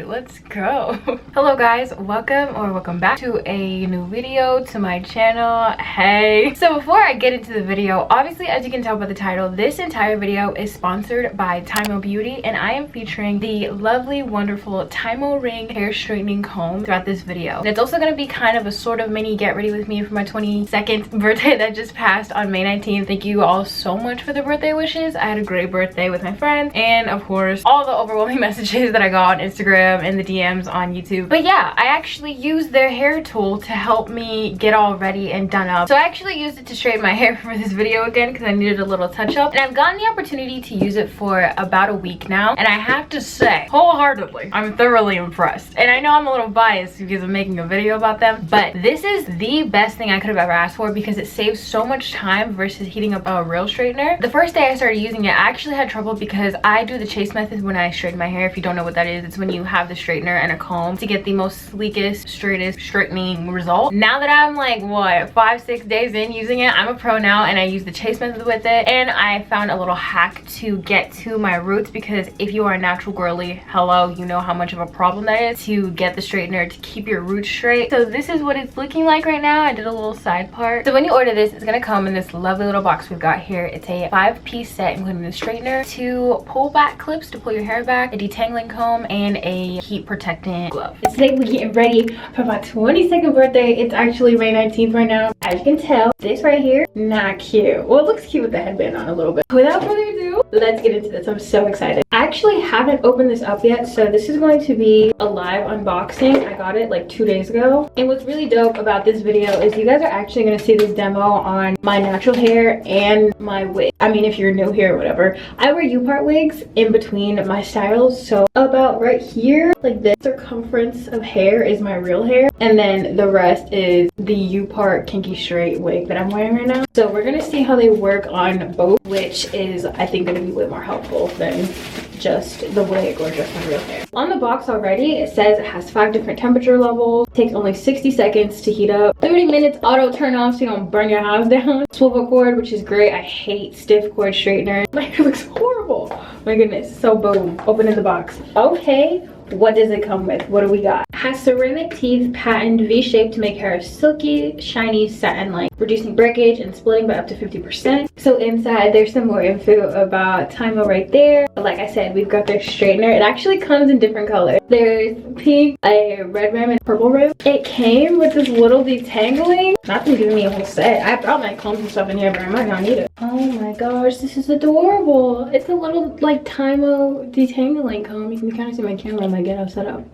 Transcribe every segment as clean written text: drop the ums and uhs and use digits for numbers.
Let's go. Hello guys, welcome back to a new video to my channel. Hey, so before I get into the video, obviously as you can tell by the title, this entire video is sponsored by Tymo Beauty, and I am featuring the lovely, wonderful Tymo Ring hair straightening comb throughout this video. And it's also going to be kind of a sort of mini get ready with me for my 22nd birthday that just passed on May 19th. Thank you all so much for the birthday wishes. I had a great birthday with my friends, and of course all the overwhelming messages that I got on Instagram and the DMs on YouTube. But yeah, I actually used their hair tool to help me get all ready and done up. So I actually used it to straighten my hair for this video again because I needed a little touch up, and I've gotten the opportunity to use it for about a week now, and I have to say wholeheartedly I'm thoroughly impressed. And I know I'm a little biased because I'm making a video about them, but this is the best thing I could have ever asked for because it saves so much time versus heating up a real straightener. The first day I started using it, I actually had trouble because I do the chase method when I straighten my hair. If you don't know what that is, it's when you have the straightener and a comb to get the most sleekest, straightest straightening result. Now that I'm like, what, 5-6 days in using it, I'm a pro now, and I use the chase method with it. And I found a little hack to get to my roots, because if you are a natural girly, hello, you know how much of a problem that is to get the straightener to keep your roots straight. So this is what it's looking like right now. I did a little side part. So when you order this, it's gonna come in this lovely little box we've got here. It's a 5-piece set, including the straightener, 2 pull back clips to pull your hair back, a detangling comb, and a heat protectant glove. Today we're getting ready for my 22nd birthday. It's actually May 19th right now. As you can tell, this right here, not cute. Well, it looks cute with the headband on a little bit. Without further ado, let's get into this. I'm so excited. I actually haven't opened this up yet, so this is going to be a live unboxing. I got it like 2 days ago. And what's really dope about this video is you guys are actually going to see this demo on my natural hair and my wig. I mean, if you're new here or whatever, I wear U-part wigs in between my styles. So about right here, like this circumference of hair is my real hair, and then the rest is the U-part kinky straight wig that I'm wearing right now. So we're gonna see how they work on both, which is I think gonna be way more helpful than just the wig or just my real hair. On the box already, it says it has 5 different temperature levels, takes only 60 seconds to heat up, 30 minutes auto turn off so you don't burn your house down, swivel cord, which is great. I hate stiff cord straighteners. My hair looks horrible. My goodness. So boom, open in the box. Okay, what does it come with? What do we got? It has ceramic teeth patented V-shape to make hair silky, shiny, satin-like, reducing breakage and splitting by up to 50%. So inside there's some more info about Tymo right there. But like I said, we've got their straightener. It actually comes in different colors. There's pink, a red rim, and purple rim. It came with this little detangling. Not them giving me a whole set. I brought my combs and stuff in here, but I might not need it. Oh my gosh, this is adorable. It's a little like Tymo detangling comb. You can kind of see my camera in my ghetto setup.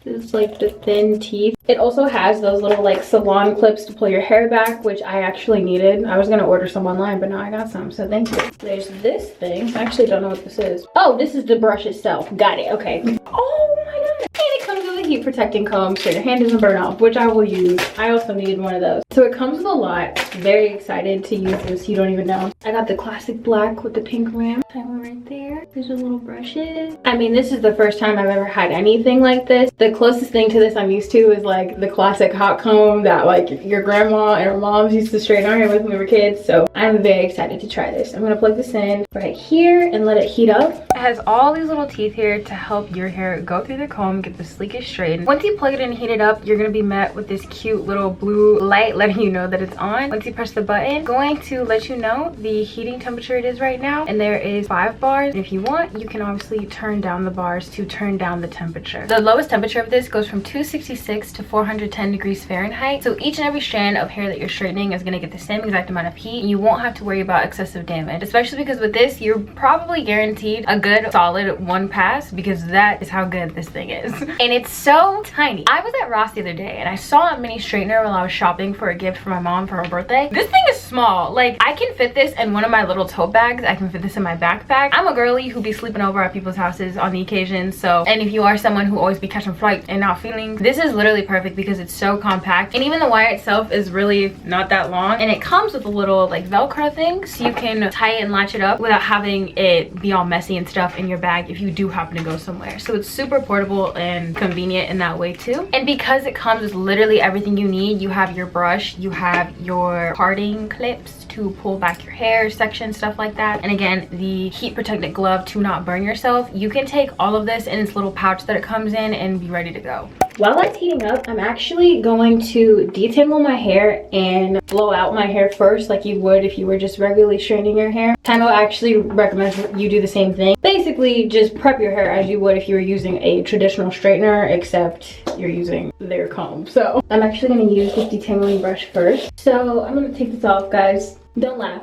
This is like the thin teeth. It also has those little like salon clips to pull your hair back, which I actually needed. I was gonna order some online, but now I got some, so thank you. There's this thing. I actually don't know what this is. Oh, this is the brush itself. Got it, okay. Oh my god. And it comes with a heat protecting comb so your hand doesn't burn off, which I will use. I also needed one of those. So it comes with a lot. Very excited to use this, you don't even know. I got the classic black with the pink rim. Tymo right there. These are little brushes. I mean, this is the first time I've ever had anything like this. The closest thing to this I'm used to is like the classic hot comb that like your grandma and her moms used to straighten our hair with when we were kids. So I'm very excited to try this. I'm gonna plug this in right here and let it heat up. It has all these little teeth here to help your hair go through the comb, get the sleekest straight. Once you plug it in and heat it up, you're gonna be met with this cute little blue light letting you know that it's on. Once you press the button, it's going to let you know the heating temperature it is right now, and there is 5 bars. And if you want, you can obviously turn down the bars to turn down the temperature. The lowest temperature of this goes from 266 to 410 degrees Fahrenheit. So each and every strand of hair that you're straightening is gonna get the same exact amount of heat, and you won't have to worry about excessive damage, especially because with this, you're probably guaranteed a good solid 1 pass, because that is how good this thing is. And it's so tiny. I was at Ross the other day and I saw a mini straightener while I was shopping for a gift for my mom for her birthday. This thing is small. Like, I can fit this in one of my little tote bags. I can fit this in my backpack. I'm a girly who be sleeping over at people's houses on the occasion. So, and if you are someone who always be catching flights and not feeling, this is literally perfect because it's so compact. And even the wire itself is really not that long. And it comes with a little like Velcro thing, so you can tie it and latch it up without having it be all messy and stuff in your bag if you do happen to go somewhere. So it's super portable and convenient in that way too. And because it comes with literally everything you need, you have your brush, you have your parting clips to pull back your hair section, stuff like that. And again, the heat protectant glove to not burn yourself. You can take all of this in its little pouch that it comes in and be ready to go. While that's heating up, I'm actually going to detangle my hair and blow out my hair first, like you would if you were just regularly straightening your hair. Tango actually recommends you do the same thing. Basically, just prep your hair as you would if you were using a traditional straightener, except you're using their comb. So I'm actually going to use this detangling brush first. So I'm going to take this off, guys. Don't laugh.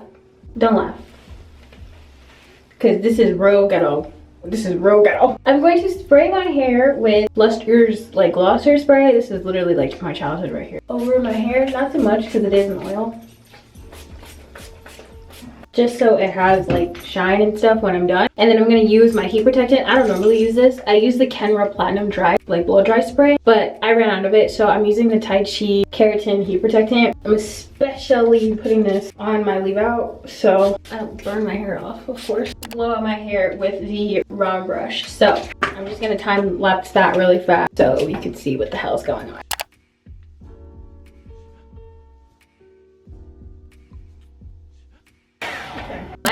Don't laugh. Because this is real ghetto. This is real ghetto. I'm going to spray my hair with Luster's like glosser spray. This is literally like my childhood right here. Over my hair, not too much because it is an oil. Just so it has like shine and stuff when I'm done. And then I'm going to use my heat protectant. I don't normally use this. I use the Kenra Platinum Dry, like blow dry spray, but I ran out of it. So I'm using the Tai Chi Keratin heat protectant. I'm especially putting this on my leave out so I don't burn my hair off, of course. Blow out my hair with the round brush. So I'm just going to time lapse that really fast so you can see what the hell is going on.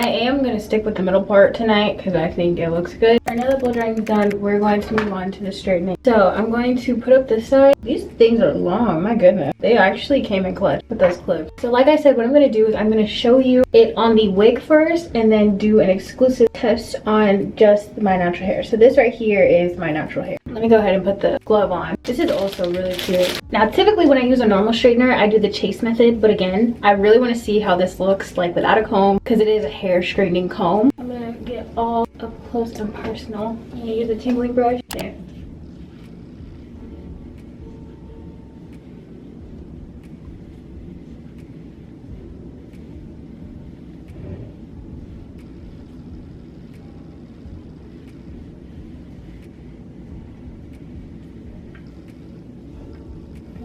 I am going to stick with the middle part tonight because I think it looks good. Now that blow drying is done, we're going to move on to the straightening. So I'm going to put up this side. These things are long, my goodness. They actually came in clutch with those clips. So like I said, what I'm going to do is I'm going to show you it on the wig first and then do an exclusive test on just my natural hair. So this right here is my natural hair. Let me go ahead and put the glove on. This is also really cute. Now typically when I use a normal straightener, I do the chase method, but again, I really want to see how this looks like without a comb because it is a hair straightening comb. I'm gonna get all up close and personal. I'm gonna use a tingling brush. There.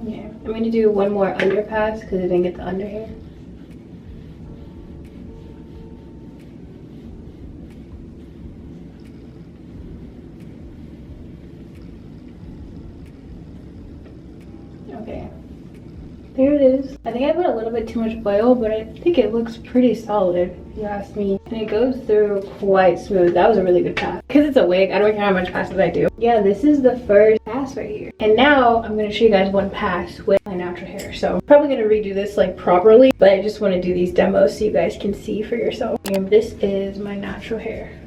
Yeah, I'm gonna do one more underpass because I didn't get the under hair. Okay, there it is. I think I put a little bit too much oil, but I think it looks pretty solid if you ask me. And it goes through quite smooth. That was a really good pass. Because it's a wig, I don't care how much passes I do. Yeah, this is the first pass right here. And now I'm going to show you guys one pass with my natural hair. So I'm probably going to redo this like properly, but I just want to do these demos so you guys can see for yourself. And this is my natural hair.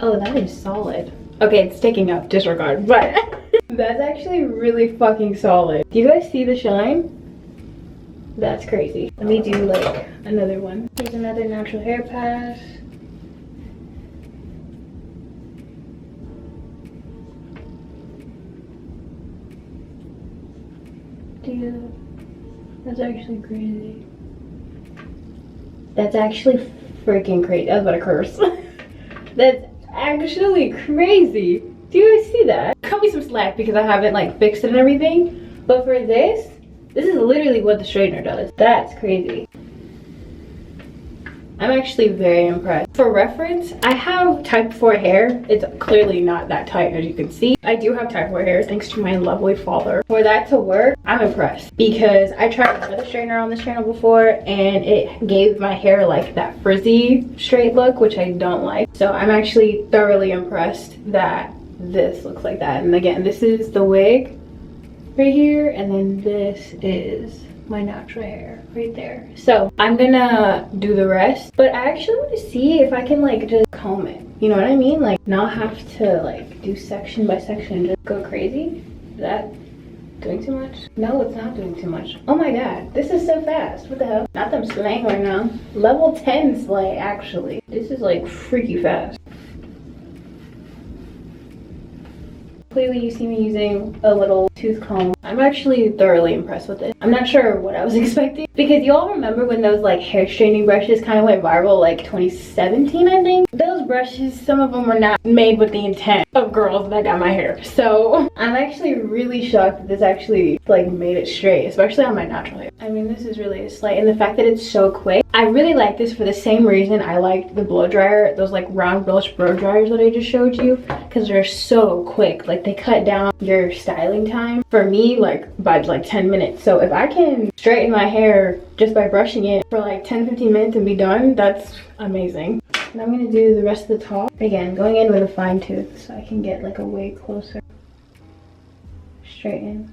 Oh, that is solid. Okay, it's sticking up, disregard, but that's actually really fucking solid. Do you guys see the shine? That's crazy. Let me do like another one. Here's another natural hair pass. Dude, that's actually crazy. That's actually freaking crazy. I was about to curse. That's actually crazy. Do you guys see that? Cut me some slack because I haven't like fixed it and everything, but for this is literally what the straightener does. That's crazy. I'm actually very impressed. For reference, I have type 4 hair. It's clearly not that tight as you can see. I do have type 4 hair thanks to my lovely father. For that to work, I'm impressed because I tried another straightener on this channel before and it gave my hair like that frizzy straight look, which I don't like. So I'm actually thoroughly impressed that this looks like that. And again, this is the wig right here, and then this is my natural hair right there. So I'm gonna do the rest, but I actually want to see if I can like just comb it, you know what I mean, like not have to like do section by section, just go crazy. Is that doing too much? No, it's not doing too much. Oh my god, this is so fast. What the hell? Not that I'm slaying right now. Level 10 slay, actually. This is like freaky fast. Clearly you see me using a little tooth comb. I'm actually thoroughly impressed with it. I'm not sure what I was expecting, because y'all remember when those like hair straightening brushes kind of went viral like 2017, I think. Those brushes, some of them were not made with the intent of girls that got my hair. So I'm actually really shocked that this actually like made it straight, especially on my natural hair. I mean, this is really a slight, and the fact that it's so quick. I really like this for the same reason I liked the blow dryer, those like round brush blow dryers that I just showed you, because they're so quick. Like they cut down your styling time for me like by like 10 minutes. So if I can straighten my hair just by brushing it for like 10-15 minutes and be done, that's amazing. And I'm gonna do the rest of the top again, going in with a fine tooth so I can get like a way closer straighten.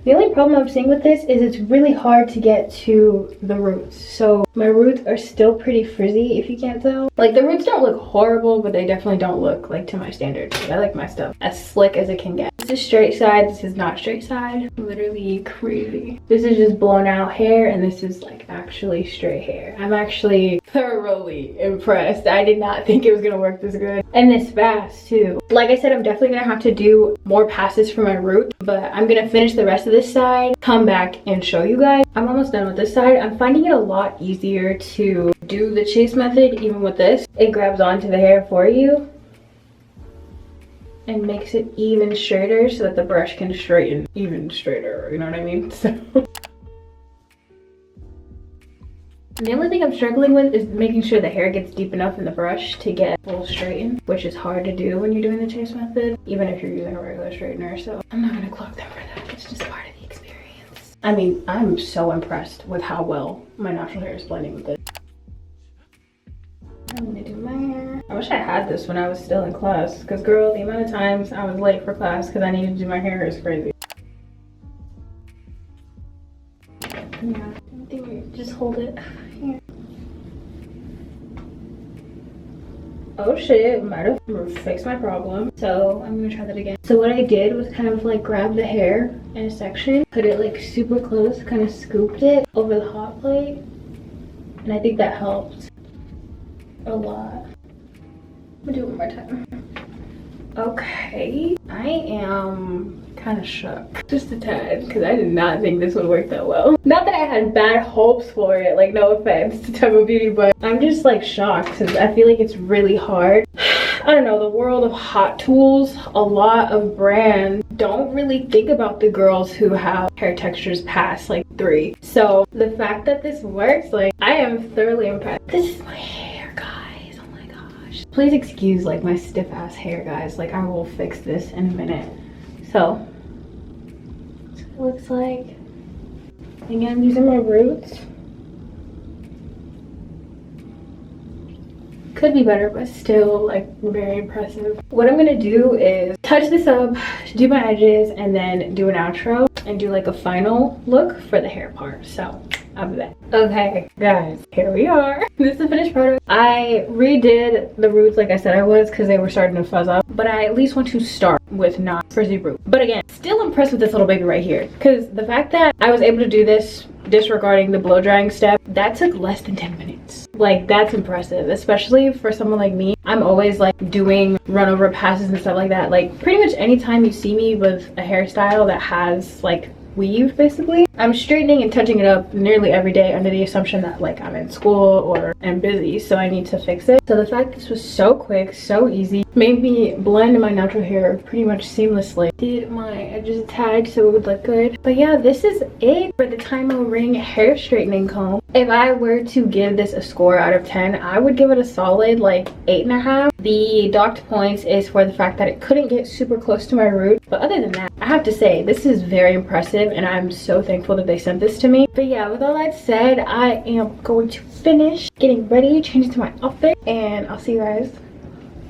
The only problem I'm seeing with this is it's really hard to get to the roots. So my roots are still pretty frizzy, if you can't tell. Like the roots don't look horrible, but they definitely don't look like to my standards. I like my stuff as slick as it can get. This is straight side, this is not straight side. Literally crazy. This is just blown out hair, and this is like actually straight hair. I'm actually thoroughly impressed. I did not think it was gonna work this good. And this fast too. Like I said, I'm definitely gonna have to do more passes for my root, but I'm gonna finish the rest of this side, come back and show you guys. I'm almost done with this side. I'm finding it a lot easier to do the chase method even with this. It grabs onto the hair for you and makes it even straighter so that the brush can straighten even straighter, you know what I mean? So the only thing I'm struggling with is making sure the hair gets deep enough in the brush to get full straighten, which is hard to do when you're doing the chase method, even if you're using a regular straightener. So I'm not gonna clock them for that. It's just part of the experience. I mean, I'm so impressed with how well my natural hair is blending with it. I'm gonna do my hair. I wish I had this when I was still in class, because girl, the amount of times I was late for class because I needed to do my hair is crazy. Yeah, I think we just hold it here. Oh shit, might have fixed my problem. So I'm gonna try that again. So what I did was kind of like grab the hair in a section, put it like super close, kind of scooped it over the hot plate, and I think that helped a lot. I'm gonna do it one more time. Okay, I am kind of shook, just a tad, because I did not think this would work that well. Not that I had bad hopes for it, like no offense to Temo Beauty, but I'm just like shocked because I feel like it's really hard. I don't know, the world of hot tools, a lot of brands don't really think about the girls who have hair textures past like 3. So the fact that this works, like I am thoroughly impressed. This is my hair, guys. Oh my gosh. Please excuse like my stiff ass hair, guys. Like I will fix this in a minute. So that's what it looks like. Again, these are my roots. Could be better, but still like very impressive. What I'm gonna do is touch this up, do my edges, and then do an outro and do like a final look for the hair part. So I'll be back. Okay guys, here we are. This is the finished product. I redid the roots like I said I was, because they were starting to fuzz up, but I at least want to start with not frizzy root. But again, still impressed with this little baby right here, because the fact that I was able to do this disregarding the blow drying step, that took less than 10 minutes. Like that's impressive, especially for someone like me. I'm always like doing run over passes and stuff like that. Like pretty much anytime you see me with a hairstyle that has like weave, basically, I'm straightening and touching it up nearly every day under the assumption that like I'm in school or am busy, so I need to fix it. So the fact this was so quick, so easy, made me blend my natural hair pretty much seamlessly. Did my edges attach so it would look good. But yeah, this is it for the Tymo Ring hair straightening comb. If I were to give this a score out of 10, I would give it a solid like 8.5. The docked points is for the fact that it couldn't get super close to my root, but other than that, I have to say this is very impressive and I'm so thankful that they sent this to me. But yeah, with all that said, I am going to finish getting ready, change into my outfit, and I'll see you guys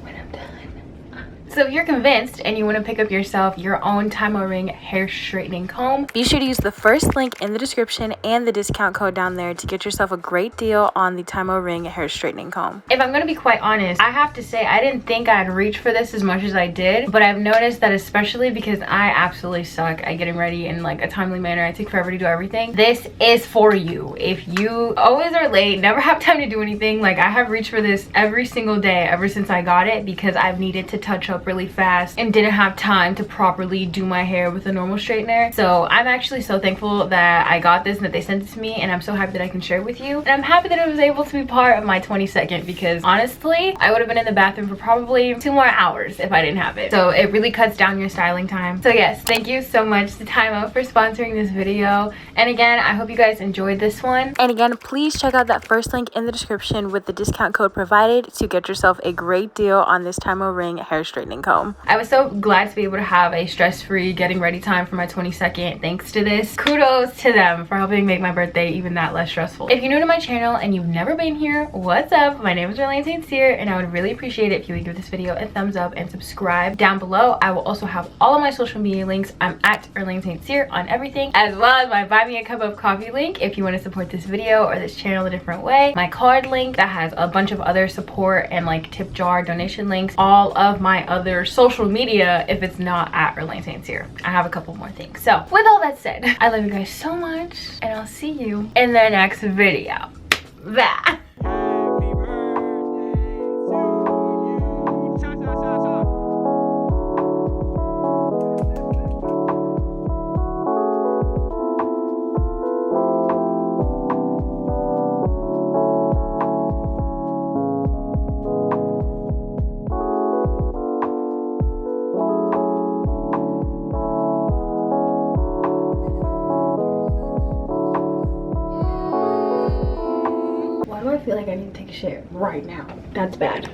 when I'm done. So if you're convinced and you want to pick up yourself your own Tymo Ring hair straightening comb, be sure to use the first link in the description and the discount code down there to get yourself a great deal on the Tymo Ring hair straightening comb. If I'm going to be quite honest, I have to say I didn't think I'd reach for this as much as I did, but I've noticed that especially because I absolutely suck at getting ready in like a timely manner. I take forever to do everything. This is for you. If you always are late, never have time to do anything, like I have reached for this every single day ever since I got it because I've needed to touch up really fast and didn't have time to properly do my hair with a normal straightener. So I'm actually so thankful that I got this and that they sent it to me, and I'm so happy that I can share it with you. And I'm happy that it was able to be part of my 22nd because honestly, I would have been in the bathroom for probably 2 more hours if I didn't have it. So it really cuts down your styling time. So yes, thank you so much to Tymo for sponsoring this video. And again, I hope you guys enjoyed this one. And again, please check out that first link in the description with the discount code provided to get yourself a great deal on this Tymo Ring hair straightening comb. I was so glad to be able to have a stress-free getting ready time for my 22nd thanks to this. Kudos to them for helping make my birthday even that less stressful. If you're new to my channel and you've never been here, what's up? My name is Erlane St. Cyr, and I would really appreciate it if you would give this video a thumbs up and subscribe. Down below, I will also have all of my social media links. I'm at Erlane St. Cyr on everything, as well as my buy me a cup of coffee link if you want to support this video or this channel a different way. My card link that has a bunch of other support and like tip jar donation links. All of my other social media if it's not at Erlane St. Cyr. I have a couple more things. So with all that said, I love you guys so much, and I'll see you in the next video. Bye. I feel like I need to take a shit right now. That's bad.